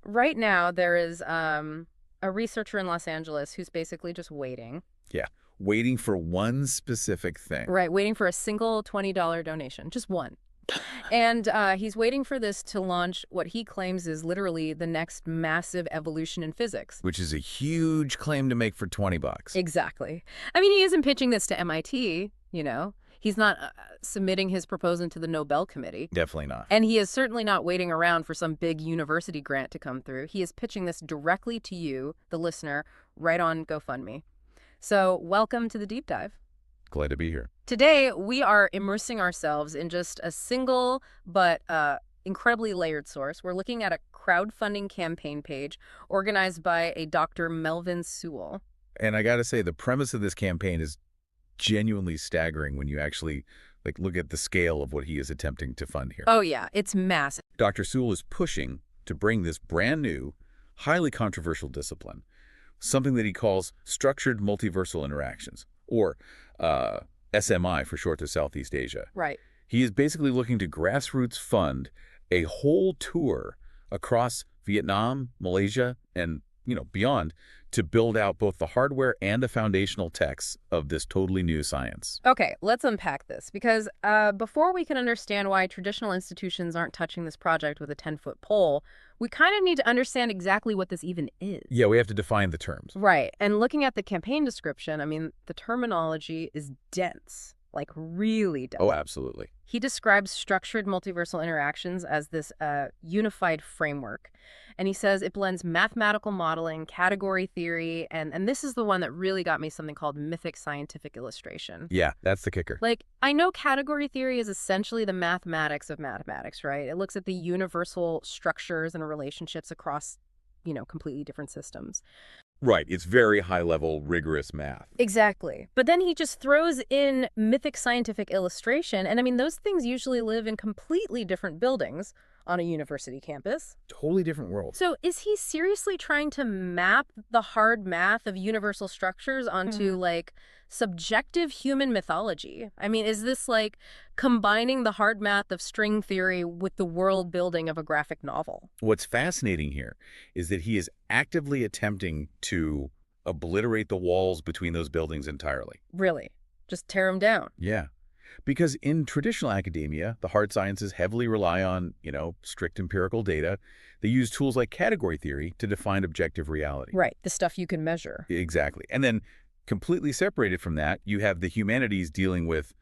right now there is a researcher in Los Angeles who's basically just waiting. Yeah, waiting for one specific thing. Right, waiting for a single $20 donation, just one. And he's waiting for this to launch what he claims is literally the next massive evolution in physics. Which is a huge claim to make for 20 bucks. Exactly. I mean, he isn't pitching this to MIT, you know. He's not submitting his proposal to the Nobel Committee. Definitely not. And he is certainly not waiting around for some big university grant to come through. He is pitching this directly to you, the listener, right on GoFundMe. So welcome to the deep dive. Glad to be here. Today, we are immersing ourselves in just a single but incredibly layered source. We're looking at a crowdfunding campaign page organized by a Dr. Melvin Sewell. And I got to say, the premise of this campaign is genuinely staggering when you actually look at the scale of what he is attempting to fund here. Oh, yeah, it's massive. Dr. Sewell is pushing to bring this brand new, highly controversial discipline, something that he calls structured multiversal interactions, or SMI for short to Southeast Asia. Right. He is basically looking to grassroots fund a whole tour across Vietnam, Malaysia, and beyond to build out both the hardware and the foundational techs of this totally new science. Okay, let's unpack this, because before we can understand why traditional institutions aren't touching this project with a 10-foot pole, we kind of need to understand exactly what this even is. Yeah, we have to define the terms. Right, and looking at the campaign description, I mean, the terminology is dense, like really dense. Oh, absolutely. He describes structured multiversal interactions as this unified framework. And he says it blends mathematical modeling, category theory, and this is the one that really got me, something called mythic scientific illustration. Yeah, that's the kicker. Like, I know category theory is essentially the mathematics of mathematics, right? It looks at the universal structures and relationships across, completely different systems. Right. It's very high-level, rigorous math. Exactly. But then he just throws in mythic scientific illustration. And I mean, those things usually live in completely different buildings on a university campus. Totally different world. So is he seriously trying to map the hard math of universal structures onto, subjective human mythology? I mean, is this combining the hard math of string theory with the world building of a graphic novel? What's fascinating here is that he is actively attempting to obliterate the walls between those buildings entirely. Really? Just tear them down? Yeah. Because in traditional academia, the hard sciences heavily rely on, strict empirical data. They use tools like category theory to define objective reality. Right, the stuff you can measure. Exactly. And then completely separated from that, you have the humanities dealing with,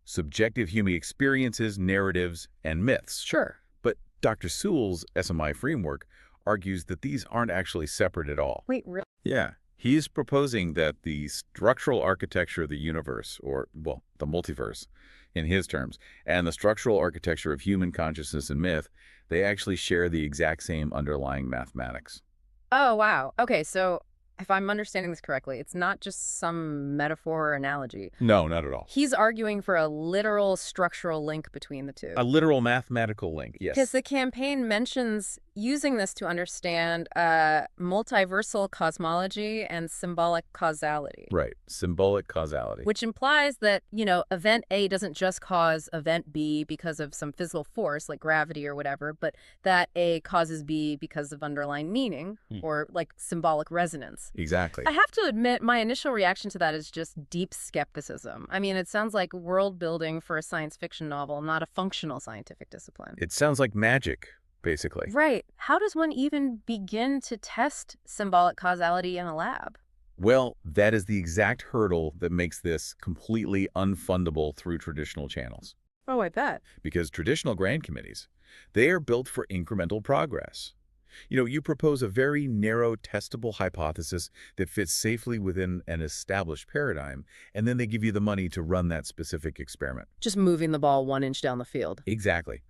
subjective human experiences, narratives, and myths. Sure. But Dr. Sewell's SMI framework argues that these aren't actually separate at all. Wait, really? Yeah. He's proposing that the structural architecture of the universe, or, the multiverse in his terms, and the structural architecture of human consciousness and myth, they actually share the exact same underlying mathematics. Oh, wow. Okay, so if I'm understanding this correctly, it's not just some metaphor or analogy. No, not at all. He's arguing for a literal structural link between the two. A literal mathematical link, yes. Because the campaign mentions using this to understand multiversal cosmology and symbolic causality. Right, symbolic causality. Which implies that, event A doesn't just cause event B because of some physical force like gravity or whatever, but that A causes B because of underlying meaning or symbolic resonance. Exactly. I have to admit, my initial reaction to that is just deep skepticism. I mean, it sounds like world building for a science fiction novel, not a functional scientific discipline. It sounds like magic, basically. Right. How does one even begin to test symbolic causality in a lab? Well, that is the exact hurdle that makes this completely unfundable through traditional channels. Oh, I bet. Because traditional grant committees, they are built for incremental progress. You propose a very narrow, testable hypothesis that fits safely within an established paradigm, and then they give you the money to run that specific experiment. Just moving the ball 1 inch down the field. Exactly.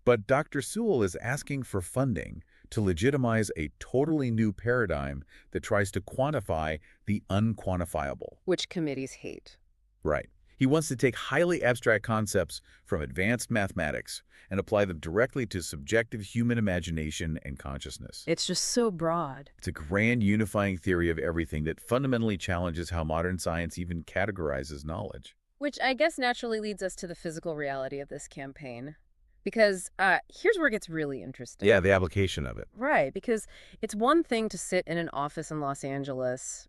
But Dr. Sewell is asking for funding to legitimize a totally new paradigm that tries to quantify the unquantifiable. Which committees hate. Right. He wants to take highly abstract concepts from advanced mathematics and apply them directly to subjective human imagination and consciousness. It's just so broad. It's a grand unifying theory of everything that fundamentally challenges how modern science even categorizes knowledge. Which I guess naturally leads us to the physical reality of this campaign. Because here's where it gets really interesting. Yeah, the application of it. Right, because it's one thing to sit in an office in Los Angeles,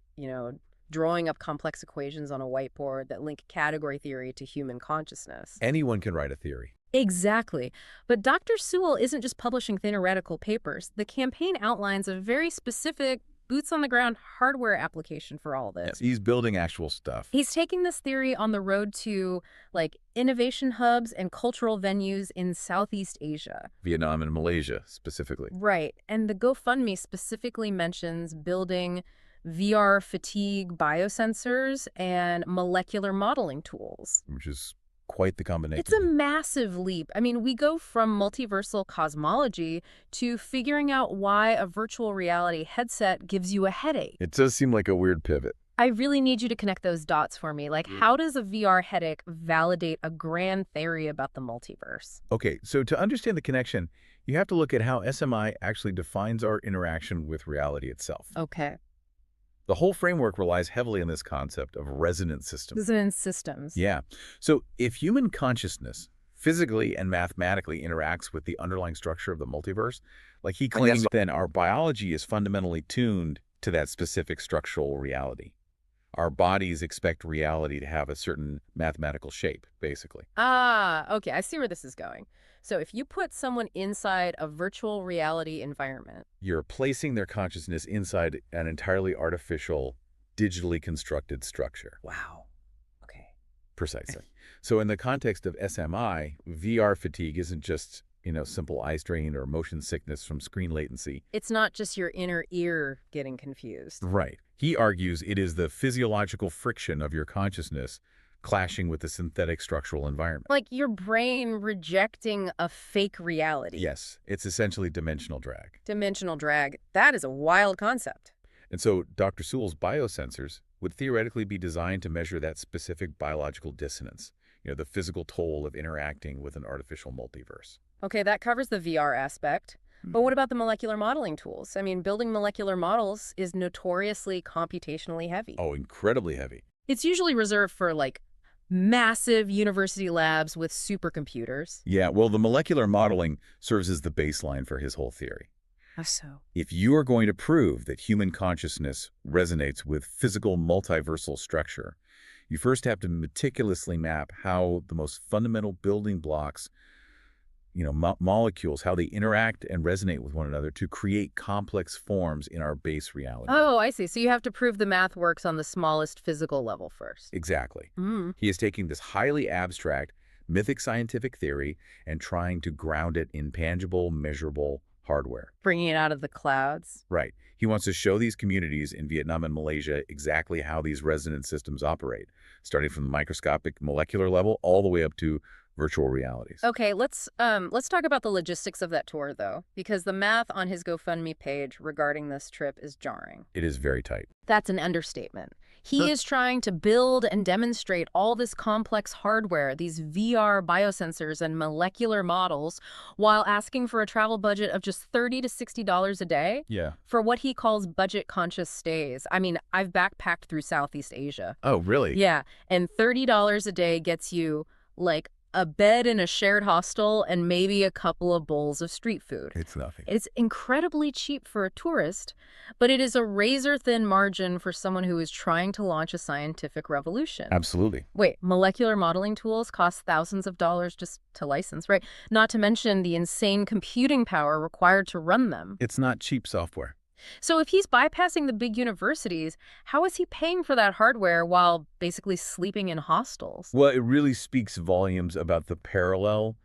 drawing up complex equations on a whiteboard that link category theory to human consciousness. Anyone can write a theory. Exactly. But Dr. Sewell isn't just publishing theoretical papers. The campaign outlines a very specific, boots-on-the-ground hardware application for all this. Yes, he's building actual stuff. He's taking this theory on the road to, like, innovation hubs and cultural venues in Southeast Asia. Vietnam and Malaysia, specifically. Right. And the GoFundMe specifically mentions building VR fatigue biosensors and molecular modeling tools. Which is quite the combination. It's a massive leap. I mean, we go from multiversal cosmology to figuring out why a virtual reality headset gives you a headache. It does seem like a weird pivot. I really need you to connect those dots for me. Like, how does a VR headache validate a grand theory about the multiverse? Okay, so to understand the connection, you have to look at how SMI actually defines our interaction with reality itself. Okay. The whole framework relies heavily on this concept of resonant systems. Resonant systems. Yeah. So if human consciousness physically and mathematically interacts with the underlying structure of the multiverse, like he claims, then our biology is fundamentally tuned to that specific structural reality. Our bodies expect reality to have a certain mathematical shape, basically. Ah, okay. I see where this is going. So if you put someone inside a virtual reality environment, You're placing their consciousness inside an entirely artificial, digitally constructed structure. wow. Okay. Precisely. So in the context of SMI, VR fatigue isn't just, simple eye strain or motion sickness from screen latency. It's not just your inner ear getting confused. Right. He argues it is the physiological friction of your consciousness clashing with the synthetic structural environment. Like your brain rejecting a fake reality. Yes, it's essentially dimensional drag. Dimensional drag. That is a wild concept. And so Dr. Sewell's biosensors would theoretically be designed to measure that specific biological dissonance, the physical toll of interacting with an artificial multiverse. Okay, that covers the VR aspect. But what about the molecular modeling tools? I mean, building molecular models is notoriously computationally heavy. Oh, incredibly heavy. It's usually reserved for, like, massive university labs with supercomputers. Yeah, well, the molecular modeling serves as the baseline for his whole theory. How so? If you are going to prove that human consciousness resonates with physical multiversal structure, you first have to meticulously map how the most fundamental building blocks, molecules, how they interact and resonate with one another to create complex forms in our base reality. Oh, I see. So you have to prove the math works on the smallest physical level first. Exactly. Mm. He is taking this highly abstract, mythic scientific theory and trying to ground it in tangible, measurable hardware. Bringing it out of the clouds. Right. He wants to show these communities in Vietnam and Malaysia exactly how these resonant systems operate, starting from the microscopic molecular level all the way up to virtual realities. Okay, let's talk about the logistics of that tour, though, because the math on his GoFundMe page regarding this trip is jarring. It is very tight. That's an understatement. He is trying to build and demonstrate all this complex hardware, these VR biosensors and molecular models, while asking for a travel budget of just $30 to $60 a day Yeah. for what he calls budget-conscious stays. I mean, I've backpacked through Southeast Asia. Oh, really? Yeah, and $30 a day gets you, like, a bed in a shared hostel and maybe a couple of bowls of street food. It's nothing. It's incredibly cheap for a tourist, but it is a razor-thin margin for someone who is trying to launch a scientific revolution. Absolutely. Wait, molecular modeling tools cost thousands of dollars just to license, right? Not to mention the insane computing power required to run them. It's not cheap software. So if he's bypassing the big universities, how is he paying for that hardware while basically sleeping in hostels? Well, it really speaks volumes about the parallel,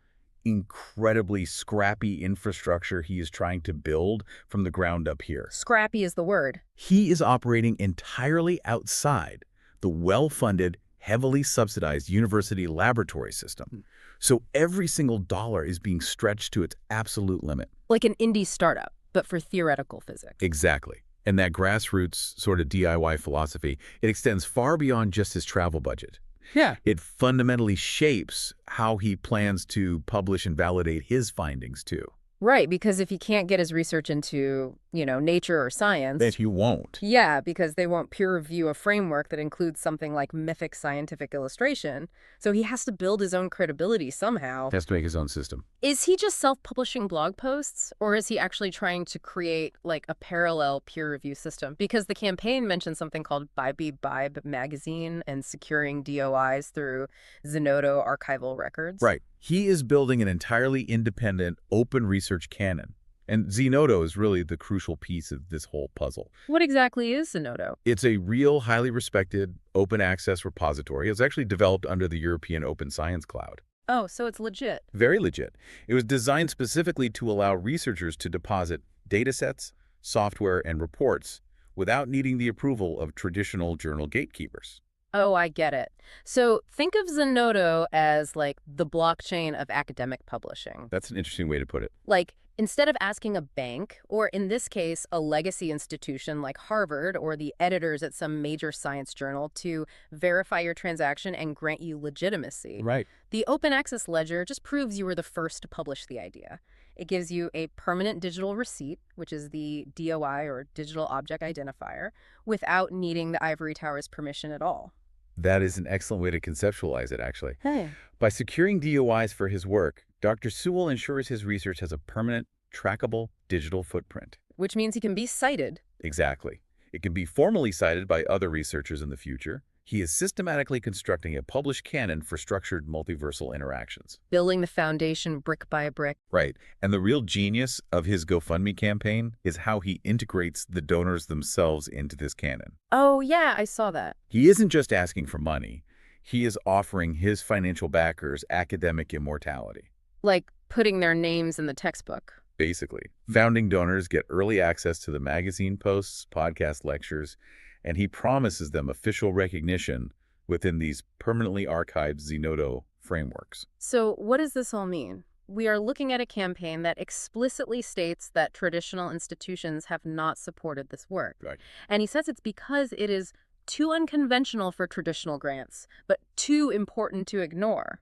incredibly scrappy infrastructure he is trying to build from the ground up here. Scrappy is the word. He is operating entirely outside the well-funded, heavily subsidized university laboratory system. So every single dollar is being stretched to its absolute limit. Like an indie startup, but for theoretical physics. Exactly. And that grassroots sort of DIY philosophy, it extends far beyond just his travel budget. Yeah. It fundamentally shapes how he plans to publish and validate his findings, too. Right, because if he can't get his research into, Nature or Science, That you won't. yeah, because they won't peer review a framework that includes something like mythic scientific illustration. So he has to build his own credibility somehow. Has to make his own system. Is he just self-publishing blog posts, or is he actually trying to create like a parallel peer review system? Because the campaign mentioned something called Bibe magazine and securing DOIs through Zenodo archival records. Right. He is building an entirely independent, open research canon. And Zenodo is really the crucial piece of this whole puzzle. What exactly is Zenodo? It's a real, highly respected, open access repository. It was actually developed under the European Open Science Cloud. Oh, so it's legit. Very legit. It was designed specifically to allow researchers to deposit datasets, software, and reports without needing the approval of traditional journal gatekeepers. Oh, I get it. So think of Zenodo as like the blockchain of academic publishing. That's an interesting way to put it. Like, instead of asking a bank, or in this case, a legacy institution like Harvard or the editors at some major science journal to verify your transaction and grant you legitimacy, Right. the open access ledger just proves you were the first to publish the idea. It gives you a permanent digital receipt, which is the DOI or digital object identifier, without needing the ivory tower's permission at all. That is an excellent way to conceptualize it, actually. Hey. By securing DOIs for his work, Dr. Sewell ensures his research has a permanent, trackable digital footprint. Which means he can be cited. Exactly. It can be formally cited by other researchers in the future. He is systematically constructing a published canon for structured multiversal interactions. Building the foundation brick by brick. Right. And the real genius of his GoFundMe campaign is how he integrates the donors themselves into this canon. Oh, yeah, I saw that. He isn't just asking for money. He is offering his financial backers academic immortality. Like putting their names in the textbook. Basically, founding donors get early access to the magazine posts, podcast lectures, and he promises them official recognition within these permanently archived Zenodo frameworks. So what does this all mean? We are looking at a campaign that explicitly states that traditional institutions have not supported this work. Right. And he says it's because it is too unconventional for traditional grants, but too important to ignore.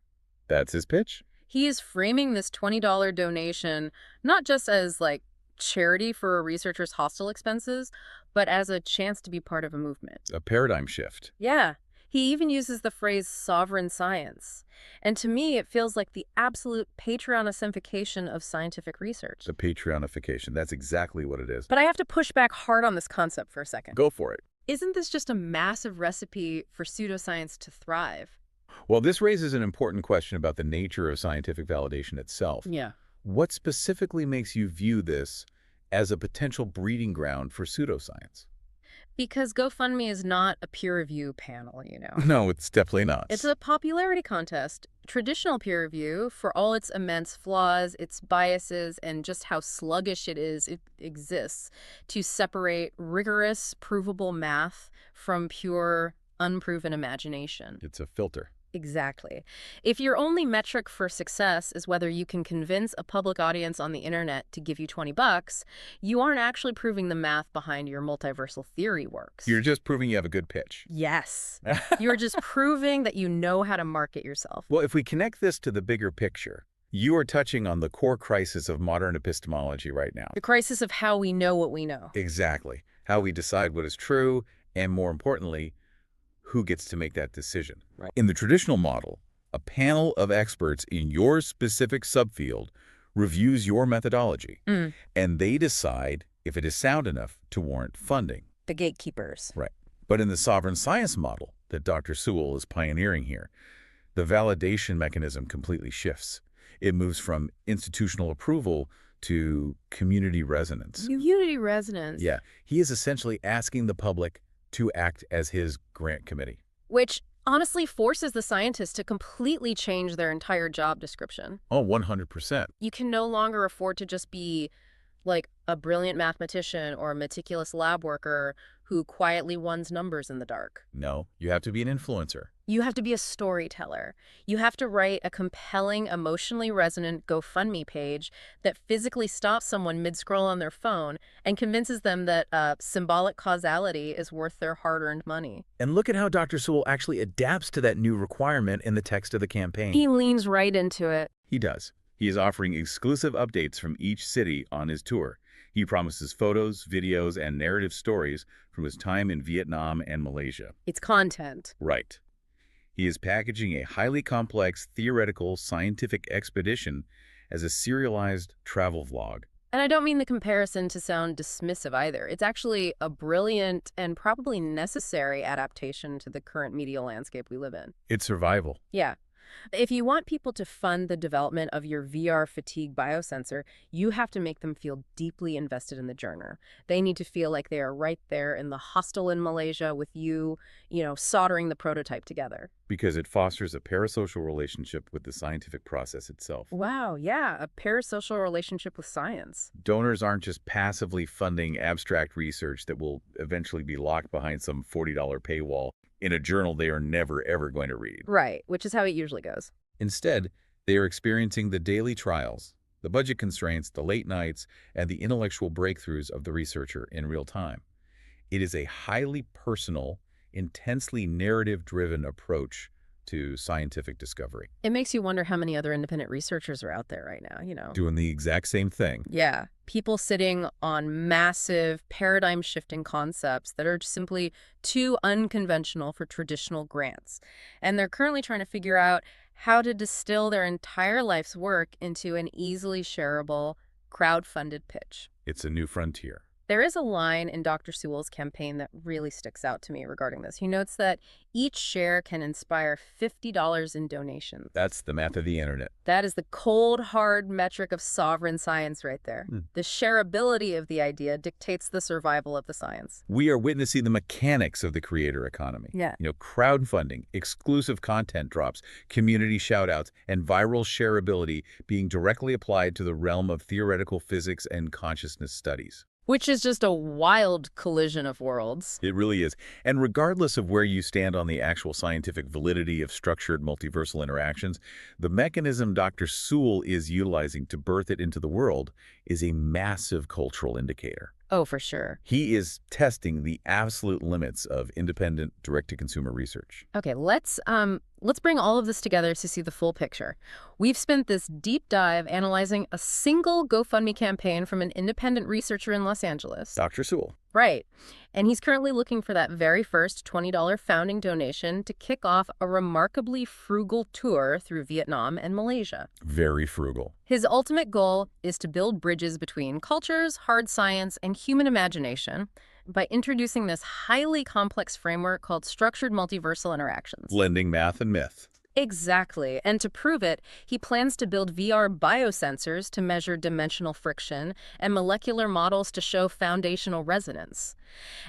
That's his pitch? He is framing this $20 donation not just as, like, charity for a researcher's hostel expenses, but as a chance to be part of a movement. A paradigm shift. Yeah. He even uses the phrase sovereign science. And to me, it feels like the absolute Patreonification of scientific research. The Patreonification. That's exactly what it is. But I have to push back hard on this concept for a second. Go for it. Isn't this just a massive recipe for pseudoscience to thrive? Well, this raises an important question about the nature of scientific validation itself. Yeah. What specifically makes you view this as a potential breeding ground for pseudoscience? Because GoFundMe is not a peer review panel, No, it's definitely not. It's a popularity contest. Traditional peer review, for all its immense flaws, its biases, and just how sluggish it exists to separate rigorous, provable math from pure, unproven imagination. It's a filter. Exactly. If your only metric for success is whether you can convince a public audience on the internet to give you $20, you aren't actually proving the math behind your multiversal theory works. You're just proving you have a good pitch. Yes. You're just proving that you know how to market yourself. Well, if we connect this to the bigger picture, you are touching on the core crisis of modern epistemology right now. The crisis of how we know what we know. Exactly. How we decide what is true, and more importantly, who gets to make that decision. Right. In the traditional model, a panel of experts in your specific subfield reviews your methodology, and they decide if it is sound enough to warrant funding. The gatekeepers. Right. But in the sovereign science model that Dr. Sewell is pioneering here, the validation mechanism completely shifts. It moves from institutional approval to community resonance. Community resonance. Yeah. He is essentially asking the public to act as his grant committee. Which honestly forces the scientists to completely change their entire job description. Oh, 100%. You can no longer afford to just be like a brilliant mathematician or a meticulous lab worker who quietly runs numbers in the dark. No, you have to be an influencer. You have to be a storyteller. You have to write a compelling, emotionally resonant GoFundMe page that physically stops someone mid-scroll on their phone and convinces them that symbolic causality is worth their hard-earned money. And look at how Dr. Sewell actually adapts to that new requirement in the text of the campaign. He leans right into it. He does. He is offering exclusive updates from each city on his tour. He promises photos, videos, and narrative stories from his time in Vietnam and Malaysia. It's content. Right. He is packaging a highly complex theoretical scientific expedition as a serialized travel vlog. And I don't mean the comparison to sound dismissive either. It's actually a brilliant and probably necessary adaptation to the current media landscape we live in. It's survival. Yeah. If you want people to fund the development of your VR fatigue biosensor, you have to make them feel deeply invested in the journey. They need to feel like they are right there in the hostel in Malaysia with you, soldering the prototype together. Because it fosters a parasocial relationship with the scientific process itself. Wow, yeah, a parasocial relationship with science. Donors aren't just passively funding abstract research that will eventually be locked behind some $40 paywall in a journal they are never, ever going to read. Right, which is how it usually goes. Instead, they are experiencing the daily trials, the budget constraints, the late nights, and the intellectual breakthroughs of the researcher in real time. It is a highly personal, intensely narrative-driven approach to scientific discovery. It makes you wonder how many other independent researchers are out there right now. Doing the exact same thing. Yeah, people sitting on massive paradigm-shifting concepts that are simply too unconventional for traditional grants. And they're currently trying to figure out how to distill their entire life's work into an easily shareable, crowd-funded pitch. It's a new frontier. There is a line in Dr. Sewell's campaign that really sticks out to me regarding this. He notes that each share can inspire $50 in donations. That's the math of the internet. That is the cold, hard metric of sovereign science right there. The shareability of the idea dictates the survival of the science. We are witnessing the mechanics of the creator economy. Yeah. Crowdfunding, exclusive content drops, community shout-outs, and viral shareability being directly applied to the realm of theoretical physics and consciousness studies. Which is just a wild collision of worlds. It really is. And regardless of where you stand on the actual scientific validity of structured multiversal interactions, the mechanism Dr. Sewell is utilizing to birth it into the world is a massive cultural indicator. Oh, for sure. He is testing the absolute limits of independent direct-to-consumer research. Okay, let's bring all of this together to see the full picture. We've spent this deep dive analyzing a single GoFundMe campaign from an independent researcher in Los Angeles. Dr. Sewell. Right. And he's currently looking for that very first $20 founding donation to kick off a remarkably frugal tour through Vietnam and Malaysia. Very frugal. His ultimate goal is to build bridges between cultures, hard science, and human imagination by introducing this highly complex framework called structured multiversal interactions. Blending math and myth. Exactly. And to prove it, he plans to build VR biosensors to measure dimensional friction and molecular models to show foundational resonance.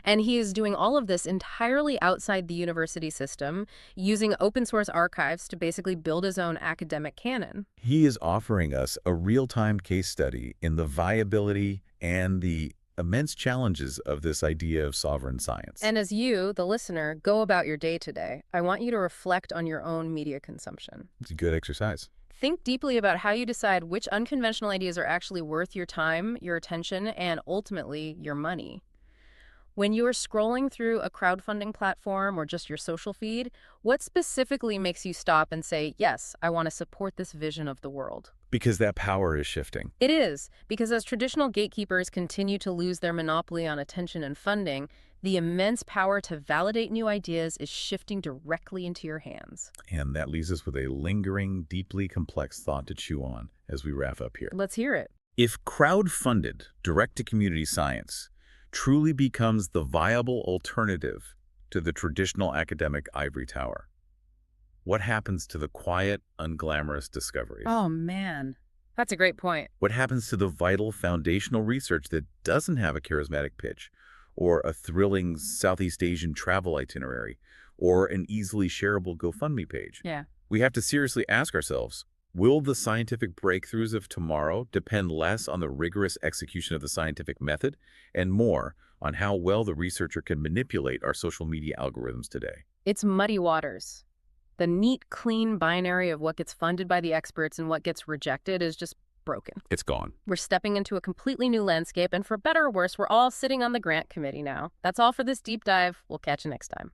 And he is doing all of this entirely outside the university system, using open source archives to basically build his own academic canon. He is offering us a real-time case study in the viability and the immense challenges of this idea of sovereign science. And as you, the listener, go about your day today, I want you to reflect on your own media consumption. It's a good exercise. Think deeply about how you decide which unconventional ideas are actually worth your time, your attention, and ultimately your money. When you are scrolling through a crowdfunding platform or just your social feed, what specifically makes you stop and say, yes, I want to support this vision of the world? Because that power is shifting. It is, because as traditional gatekeepers continue to lose their monopoly on attention and funding, the immense power to validate new ideas is shifting directly into your hands. And that leaves us with a lingering, deeply complex thought to chew on as we wrap up here. Let's hear it. If crowd-funded, direct-to-community science truly becomes the viable alternative to the traditional academic ivory tower, what happens to the quiet, unglamorous discoveries? Oh, man. That's a great point. What happens to the vital foundational research that doesn't have a charismatic pitch, or a thrilling Southeast Asian travel itinerary, or an easily shareable GoFundMe page? Yeah. We have to seriously ask ourselves, will the scientific breakthroughs of tomorrow depend less on the rigorous execution of the scientific method and more on how well the researcher can manipulate our social media algorithms today? It's muddy waters. The neat, clean binary of what gets funded by the experts and what gets rejected is just broken. It's gone. We're stepping into a completely new landscape, and for better or worse, we're all sitting on the grant committee now. That's all for this deep dive. We'll catch you next time.